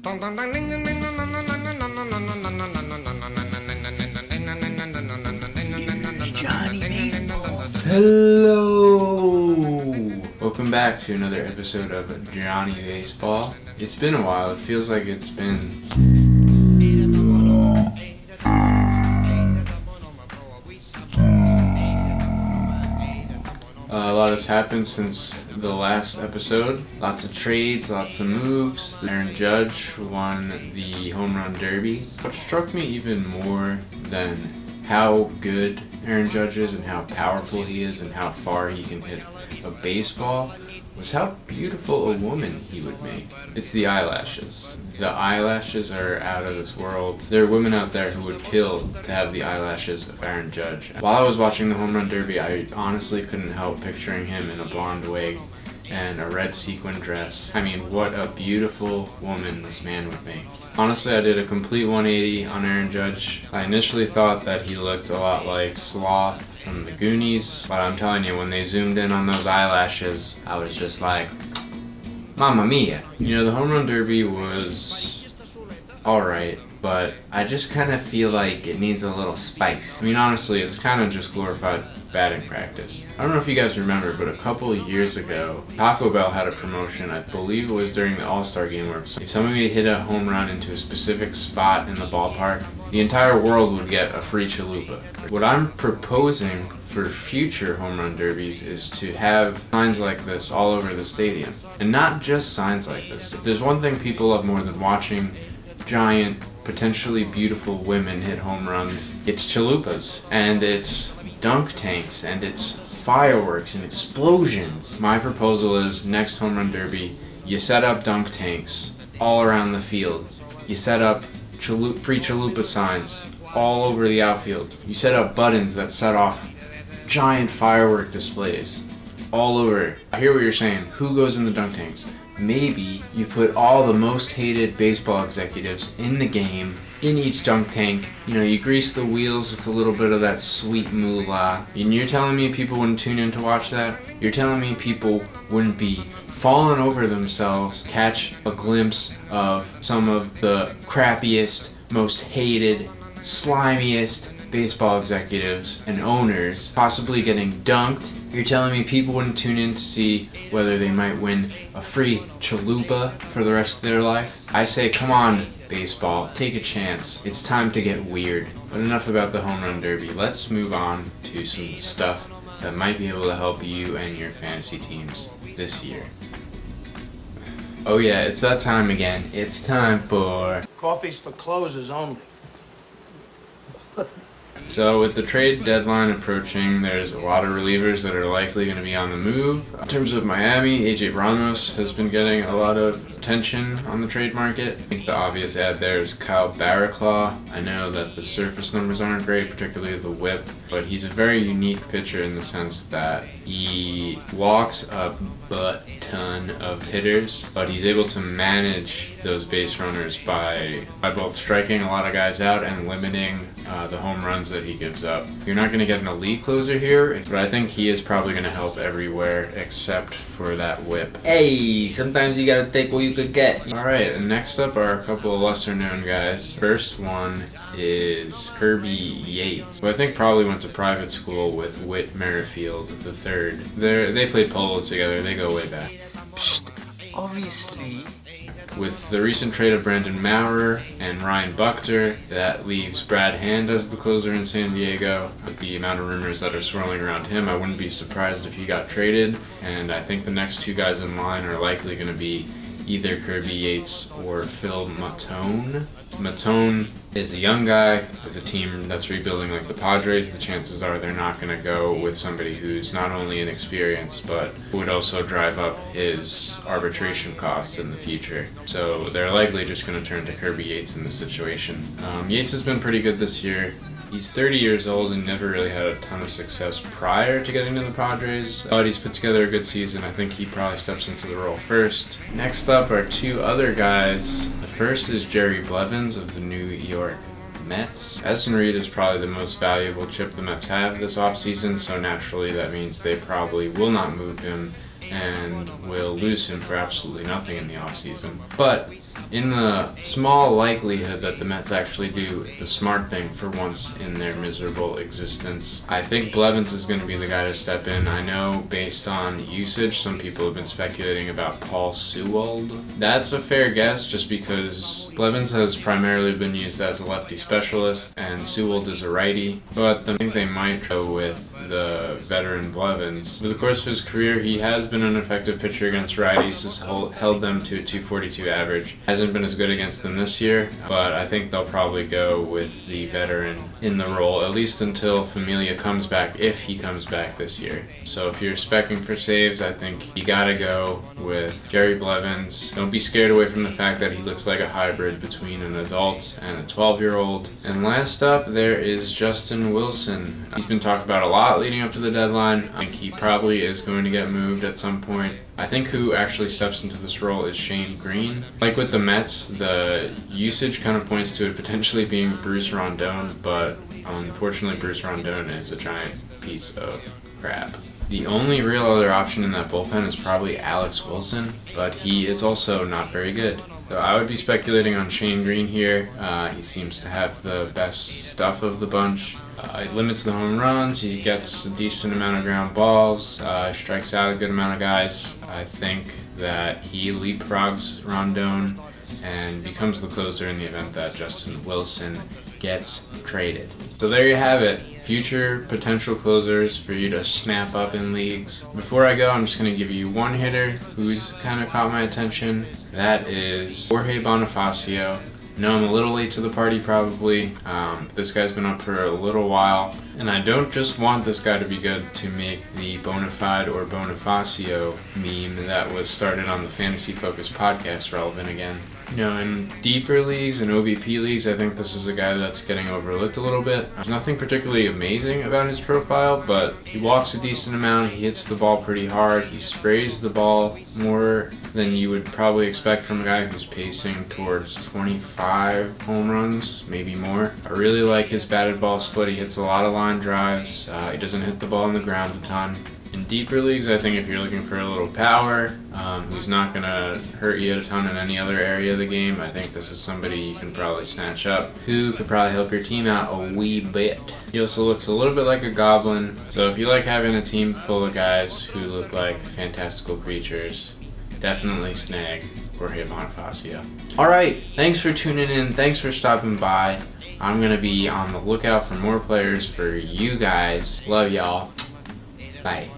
Hello! Welcome back to another episode of Jonny Baseball. It's been a while. It feels like it's been... a lot has happened since the last episode. Lots of trades, lots of moves. Erin Judge won the home run derby. What struck me even more than how good Erin Judge is and how powerful he is and how far he can hit a baseball was how beautiful a woman he would make. It's the eyelashes. The eyelashes are out of this world. There are women out there who would kill to have the eyelashes of Erin Judge. While I was watching the home run derby, I honestly couldn't help picturing him in a blonde wig and a red sequin dress. I mean, what a beautiful woman this man would make. Honestly, I did a complete 180 on Erin Judge. I initially thought that he looked a lot like Sloth from the Goonies, but I'm telling you, when they zoomed in on those eyelashes, I was just like, Mamma mia. You know, the home run derby was alright, but I just kind of feel like it needs a little spice. I mean, honestly, it's kind of just glorified batting practice. I don't know if you guys remember, but a couple of years ago, Taco Bell had a promotion, I believe it was during the All-Star Game, where if somebody hit a home run into a specific spot in the ballpark, the entire world would get a free chalupa. What I'm proposing for future home run derbies is to have signs like this all over the stadium. And not just signs like this. If there's one thing people love more than watching giant, potentially beautiful women hit home runs, it's chalupas, and it's dunk tanks, and it's fireworks and explosions. My proposal is, next home run derby, you set up dunk tanks all around the field. You set up free chalupa signs all over the outfield. You set up buttons that set off giant firework displays all over. I hear what you're saying. Who goes in the dunk tanks? Maybe you put all the most hated baseball executives in the game in each dunk tank. You know, you grease the wheels with a little bit of that sweet moolah. And you're telling me people wouldn't tune in to watch that? You're telling me people wouldn't be falling over themselves, catch a glimpse of some of the crappiest, most hated, slimiest baseball executives and owners possibly getting dunked? You're telling me people wouldn't tune in to see whether they might win a free chalupa for the rest of their life? I say, come on, baseball, take a chance. It's time to get weird. But enough about the home run derby. Let's move on to some stuff that might be able to help you and your fantasy teams this year. Oh yeah, it's that time again. It's time for... Coffee's for closers only. So with the trade deadline approaching, there's a lot of relievers that are likely going to be on the move. In terms of Miami, AJ Ramos has been getting a lot of attention on the trade market. I think the obvious ad there is Kyle Barraclough. I know that the surface numbers aren't great, particularly the whip, but he's a very unique pitcher in the sense that he walks a butt ton of hitters, but he's able to manage those base runners by both striking a lot of guys out and limiting the home runs that he gives up. You're not going to get an elite closer here, but I think he is probably going to help everywhere except for that whip. Hey, sometimes you gotta take what you could get. Alright, and next up are a couple of lesser known guys. First one is Kirby Yates, who I think probably went to private school with Whit Merrifield III. They played polo together, they go way back. Psst, obviously. With the recent trade of Brandon Maurer and Ryan Buchter, that leaves Brad Hand as the closer in San Diego. With the amount of rumors that are swirling around him, I wouldn't be surprised if he got traded. And I think the next two guys in line are likely going to be either Kirby Yates or Phil Matone. Matone is a young guy with a team that's rebuilding like the Padres. The chances are they're not going to go with somebody who's not only inexperienced but would also drive up his arbitration costs in the future. So they're likely just going to turn to Kirby Yates in this situation. Yates has been pretty good this year. He's 30 years old and never really had a ton of success prior to getting to the Padres, but he's put together a good season. I think he probably steps into the role first. Next up are two other guys. The first is Jerry Blevins of the New York Mets. Essen Reed is probably the most valuable chip the Mets have this offseason, so naturally that means they probably will not move him and will lose him for absolutely nothing in the offseason. But in the small likelihood that the Mets actually do the smart thing for once in their miserable existence, I think Blevins is going to be the guy to step in. I know based on usage, some people have been speculating about Paul Sewald. That's a fair guess just because Blevins has primarily been used as a lefty specialist and Sewald is a righty, but I think they might go with the veteran Blevins. Over the course of his career, he has been an effective pitcher against righties, has held them to a 242 average. Hasn't been as good against them this year, but I think they'll probably go with the veteran in the role, at least until Familia comes back, if he comes back this year. So if you're specking for saves, I think you gotta go with Jerry Blevins. Don't be scared away from the fact that he looks like a hybrid between an adult and a 12-year-old. And last up, there is Justin Wilson. He's been talked about a lot leading up to the deadline. I think he probably is going to get moved at some point. I think who actually steps into this role is Shane Green. Like with the Mets, the usage kind of points to it potentially being Bruce Rondon, but unfortunately Bruce Rondon is a giant piece of crap. The only real other option in that bullpen is probably Alex Wilson, but he is also not very good. So I would be speculating on Shane Green here. He seems to have the best stuff of the bunch. He limits the home runs, he gets a decent amount of ground balls, strikes out a good amount of guys. I think that he leapfrogs Rondon and becomes the closer in the event that Justin Wilson gets traded. So there you have it. Future potential closers for you to snap up in leagues. Before I go, I'm just going to give you one hitter who's kind of caught my attention. That is Jorge Bonifacio. I know I'm a little late to the party probably. This guy's been up for a little while, and I don't just want this guy to be good to make the Bonafide or Bonifacio meme that was started on the Fantasy Focus podcast relevant again. You know, in deeper leagues and OBP leagues, I think this is a guy that's getting overlooked a little bit. There's nothing particularly amazing about his profile, but he walks a decent amount, he hits the ball pretty hard, he sprays the ball more than you would probably expect from a guy who's pacing towards 25 home runs, maybe more. I really like his batted ball split. He hits a lot of line drives. He doesn't hit the ball on the ground a ton. In deeper leagues, I think if you're looking for a little power, who's not going to hurt you a ton in any other area of the game, I think this is somebody you can probably snatch up who could probably help your team out a wee bit. He also looks a little bit like a goblin, so if you like having a team full of guys who look like fantastical creatures, definitely snag Jorge Bonifacio. Alright, thanks for tuning in, thanks for stopping by. I'm going to be on the lookout for more players for you guys. Love y'all. Bye.